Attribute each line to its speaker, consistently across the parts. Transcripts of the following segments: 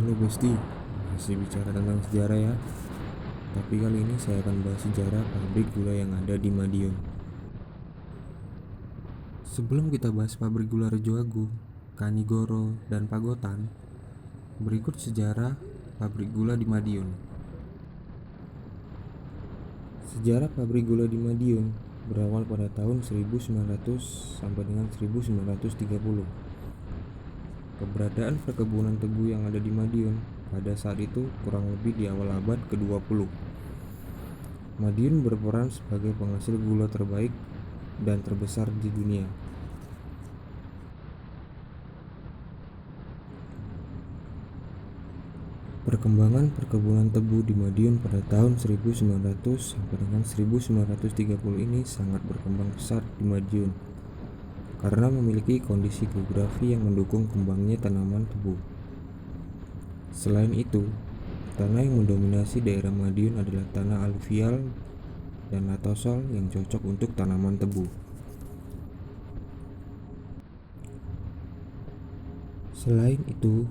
Speaker 1: Halo Besti, masih bicara tentang sejarah ya. Tapi kali ini saya akan bahas sejarah pabrik gula yang ada di Madiun. Sebelum kita bahas pabrik gula Rejo Agung, Kanigoro, dan Pagotan, berikut sejarah pabrik gula di Madiun. Sejarah pabrik gula di Madiun berawal pada tahun 1900 sampai dengan 1930. Keberadaan perkebunan tebu yang ada di Madiun pada saat itu kurang lebih di awal abad ke-20. Madiun berperan sebagai penghasil gula terbaik dan terbesar di dunia. Perkembangan perkebunan tebu di Madiun pada tahun 1900 sampai dengan 1930 ini sangat berkembang pesat di Madiun karena memiliki kondisi geografi yang mendukung kembangnya tanaman tebu. Selain itu, tanah yang mendominasi daerah Madiun adalah tanah aluvial dan latosol yang cocok untuk tanaman tebu. Selain itu,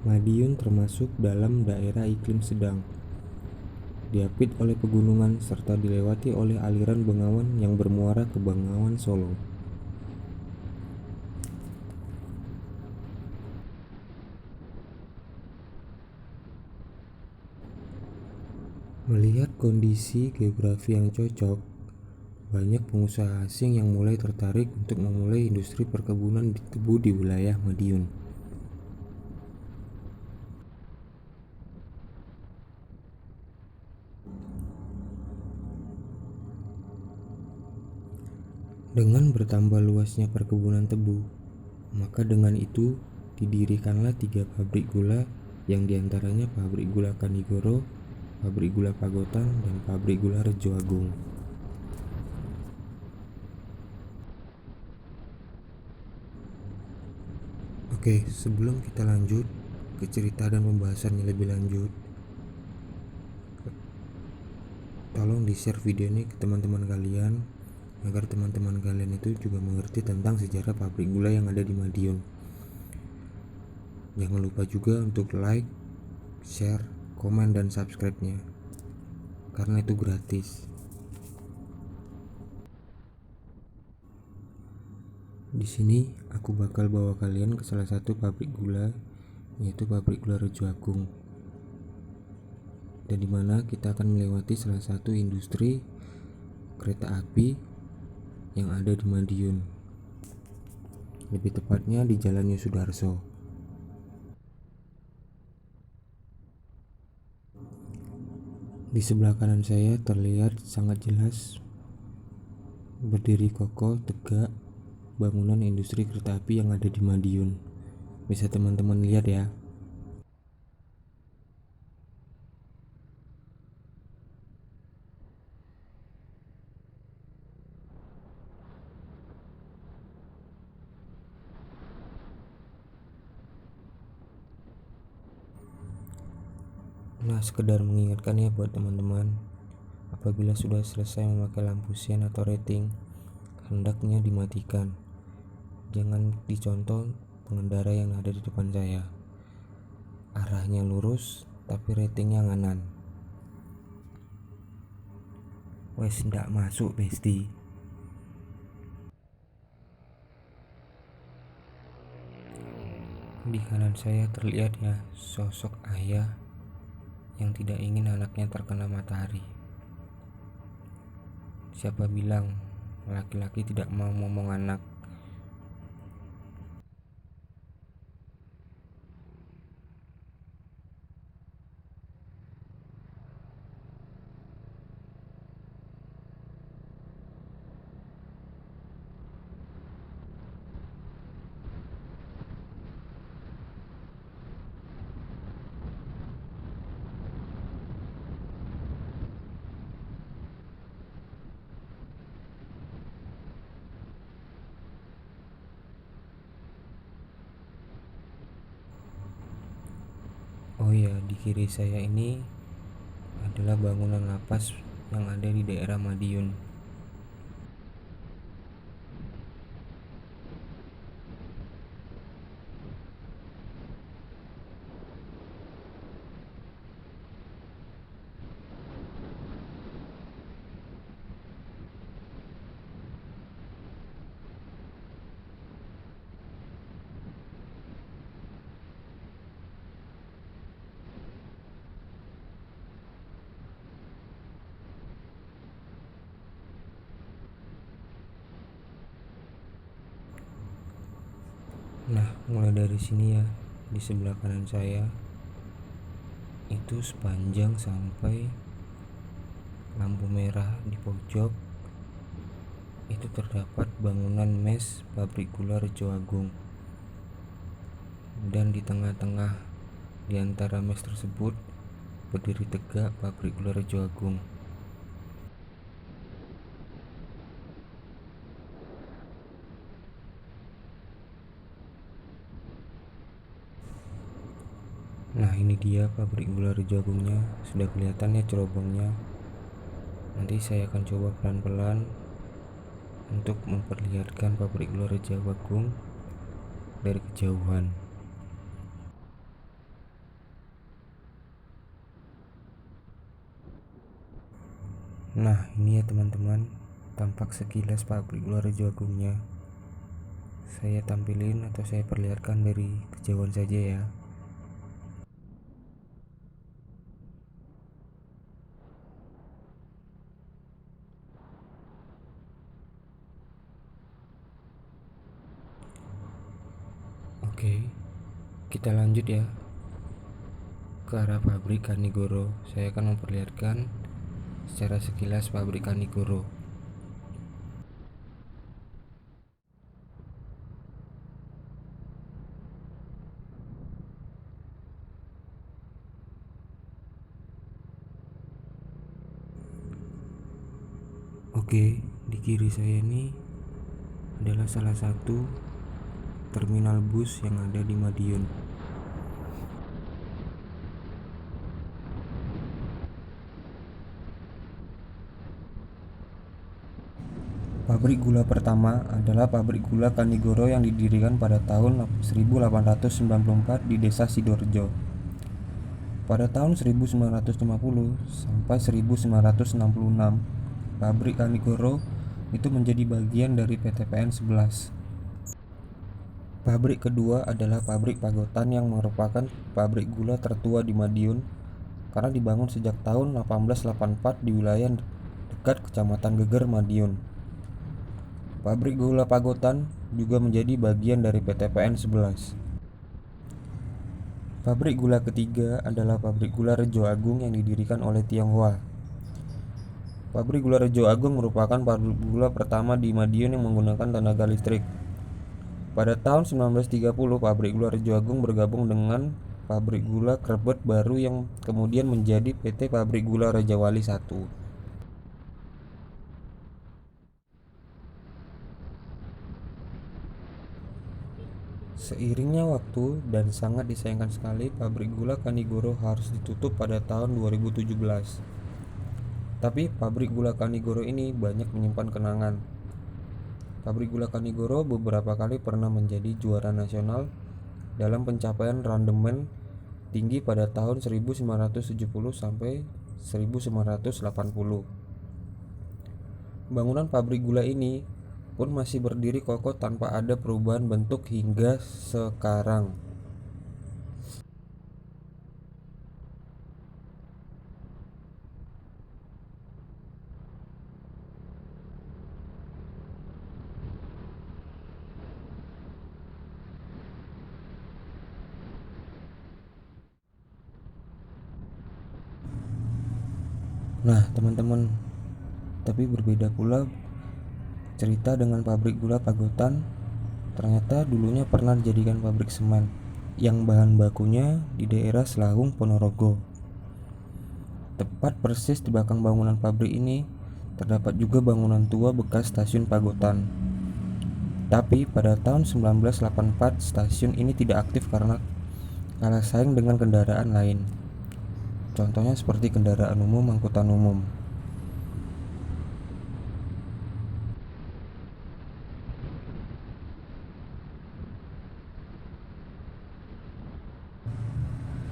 Speaker 1: Madiun termasuk dalam daerah iklim sedang, diapit oleh pegunungan serta dilewati oleh aliran Bengawan yang bermuara ke Bengawan Solo. Melihat kondisi geografi yang cocok, banyak pengusaha asing yang mulai tertarik untuk memulai industri perkebunan tebu di wilayah Madiun. Dengan bertambah luasnya perkebunan tebu, maka dengan itu didirikanlah 3 pabrik gula yang diantaranya pabrik gula Kanigoro, pabrik gula Pagotan, dan pabrik gula Rejo Agung. Oke, sebelum kita lanjut ke cerita dan pembahasannya lebih lanjut, tolong di-share video ini ke teman-teman kalian agar teman-teman kalian itu juga mengerti tentang sejarah pabrik gula yang ada di Madiun. Jangan lupa juga untuk like, share, komen, dan subscribe-nya karena itu gratis. Di sini aku bakal bawa kalian ke salah satu pabrik gula, yaitu pabrik gula Rejo Agung. Dan dimana kita akan melewati salah satu industri kereta api yang ada di Madiun, lebih tepatnya di Jalan Yosudarso. Di sebelah kanan saya terlihat sangat jelas berdiri kokoh tegak bangunan industri kereta api yang ada di Madiun. Bisa teman-teman lihat ya. Nah, sekedar mengingatkan ya buat teman-teman, apabila sudah selesai memakai lampu sein atau rating, hendaknya dimatikan. Jangan dicontoh pengendara yang ada di depan saya. Arahnya lurus, tapi ratingnya nganan. Wes ndak masuk, Besti. Di kanan saya terlihat ya sosok ayah yang tidak ingin anaknya terkena matahari. Siapa bilang laki-laki tidak mau ngomong anak? Oh ya, di kiri saya ini adalah bangunan lapas yang ada di daerah Madiun. Mulai dari sini ya, di sebelah kanan saya itu sepanjang sampai lampu merah di pojok itu terdapat bangunan mes pabrik gula Rejo Agung, dan di tengah-tengah di antara mes tersebut berdiri tegak pabrik gula Rejo Agung. Nah, ini dia pabrik gula Rejo Agungnya, sudah kelihatan ya cerobongnya. Nanti saya akan coba pelan-pelan untuk memperlihatkan pabrik gula Rejo Agung dari kejauhan. Nah, ini ya teman-teman, tampak sekilas pabrik gula Rejo Agungnya. Saya tampilin atau saya perlihatkan dari kejauhan saja ya. Oke, kita lanjut ya ke arah pabrik Kanigoro. Saya akan memperlihatkan secara sekilas pabrik Kanigoro. Oke, di kiri saya ini adalah salah satu terminal bus yang ada di Madiun. Pabrik gula pertama adalah pabrik gula Kanigoro yang didirikan pada tahun 1894 di Desa Sidoarjo. Pada tahun 1950 sampai 1966, pabrik Kanigoro itu menjadi bagian dari PT PN 11. Pabrik kedua adalah pabrik Pagotan yang merupakan pabrik gula tertua di Madiun karena dibangun sejak tahun 1884 di wilayah dekat Kecamatan Geger, Madiun. Pabrik gula Pagotan juga menjadi bagian dari PT PN 11. Pabrik gula ketiga adalah pabrik gula Rejo Agung yang didirikan oleh Tionghoa. Pabrik gula Rejo Agung merupakan pabrik gula pertama di Madiun yang menggunakan tenaga listrik. Pada tahun 1930, pabrik gula Rejo Agung bergabung dengan pabrik gula Krebet baru yang kemudian menjadi PT Pabrik Gula Rajawali 1. Seiringnya waktu dan sangat disayangkan sekali, pabrik gula Kanigoro harus ditutup pada tahun 2017. Tapi pabrik gula Kanigoro ini banyak menyimpan kenangan. Pabrik gula Kanigoro beberapa kali pernah menjadi juara nasional dalam pencapaian randemen tinggi pada tahun 1970 sampai 1980. Bangunan pabrik gula ini pun masih berdiri kokoh tanpa ada perubahan bentuk hingga sekarang. Nah, teman-teman, tapi berbeda pula cerita dengan pabrik gula Pagotan. Ternyata dulunya pernah dijadikan pabrik semen yang bahan bakunya di daerah Selahung, Ponorogo. Tepat persis di belakang bangunan pabrik ini terdapat juga bangunan tua bekas stasiun Pagotan. Tapi pada tahun 1984 stasiun ini tidak aktif karena kalah saing dengan kendaraan lain. Contohnya seperti kendaraan umum, angkutan umum.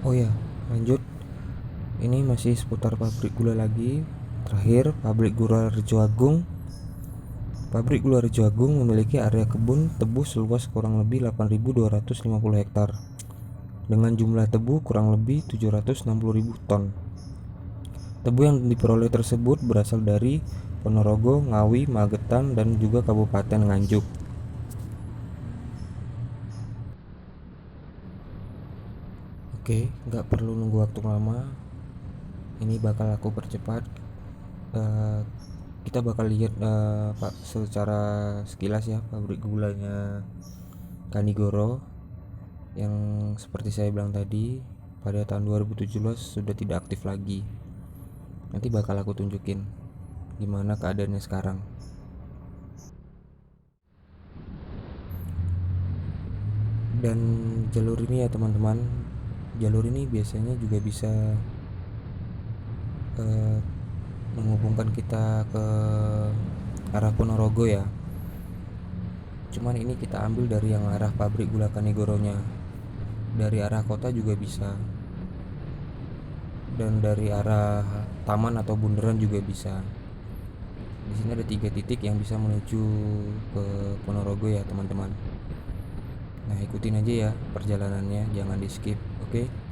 Speaker 1: Oh ya, lanjut. Ini masih seputar pabrik gula lagi. Terakhir, pabrik gula Rejo Agung. Pabrik gula Rejo Agung memiliki area kebun tebu seluas kurang lebih 8.250 hektar dengan jumlah tebu kurang lebih 760.000 ton. Tebu yang diperoleh tersebut berasal dari Ponorogo, Ngawi, Magetan, dan juga Kabupaten Nganjuk. Oke, nggak perlu nunggu waktu lama. Ini bakal aku percepat. Eh, kita bakal lihat Pak secara sekilas ya pabrik gulanya Kanigoro yang seperti saya bilang tadi pada tahun 2017 sudah tidak aktif lagi. Nanti bakal aku tunjukin gimana keadaannya sekarang. Dan jalur ini ya teman-teman, jalur ini biasanya juga bisa eh, menghubungkan kita ke arah Ponorogo ya. Cuman ini kita ambil dari yang arah pabrik gula Kanigoronya. Dari arah kota juga bisa. Dan dari arah taman atau bundaran juga bisa. Di sini ada 3 titik yang bisa menuju ke Ponorogo ya teman-teman. Nah, ikutin aja ya perjalanannya, jangan di skip, oke?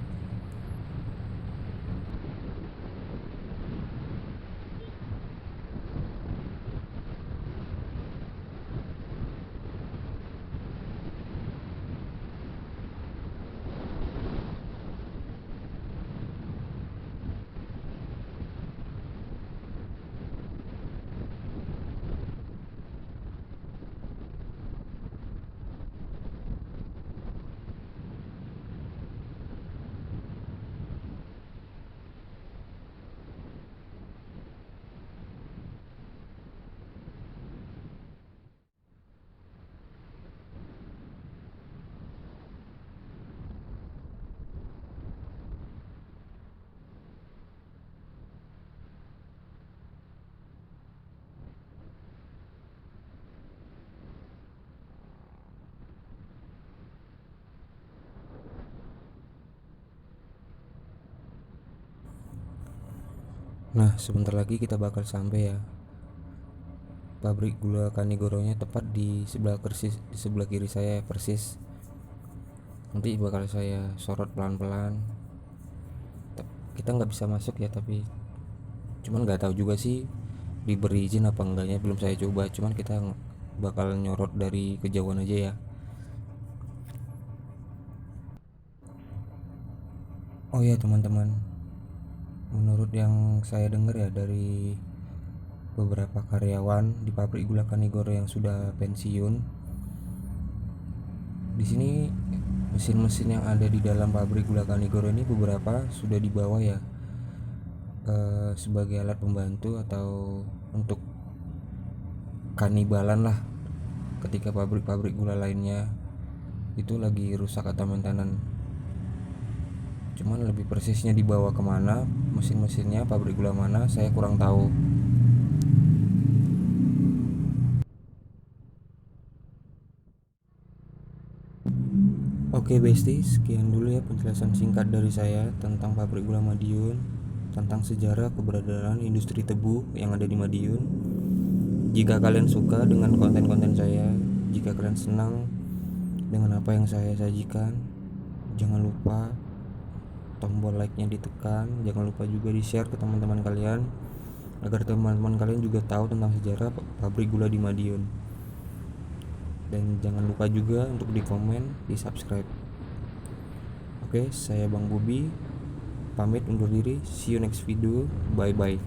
Speaker 1: Nah, sebentar lagi kita bakal sampai ya. Pabrik gula Kanigoronya tepat di sebelah persis, di sebelah kiri saya persis. Nanti bakal saya sorot pelan-pelan. Kita nggak bisa masuk ya, tapi cuman nggak tahu juga sih diberi izin apa enggaknya, belum saya coba. Cuman kita bakal nyorot dari kejauhan aja ya. Oh ya teman-teman, menurut yang saya dengar ya dari beberapa karyawan di pabrik gula Kanigoro yang sudah pensiun, di sini mesin-mesin yang ada di dalam pabrik gula Kanigoro ini beberapa sudah dibawa ya sebagai alat pembantu atau untuk kanibalan lah ketika pabrik-pabrik gula lainnya itu lagi rusak atau maintenance. Cuman lebih persisnya dibawa kemana mesin-mesinnya, pabrik gula mana, saya kurang tahu. Oke Besti, sekian dulu ya penjelasan singkat dari saya tentang pabrik gula Madiun, tentang sejarah keberadaan industri tebu yang ada di Madiun. Jika kalian suka dengan konten-konten saya, jika kalian senang dengan apa yang saya sajikan, jangan lupa tombol like-nya ditekan, jangan lupa juga di-share ke teman-teman kalian agar teman-teman kalian juga tahu tentang sejarah pabrik gula di Madiun. Dan jangan lupa juga untuk di komen, di subscribe. Oke, saya Bang Bubi pamit undur diri. See you next video. Bye bye.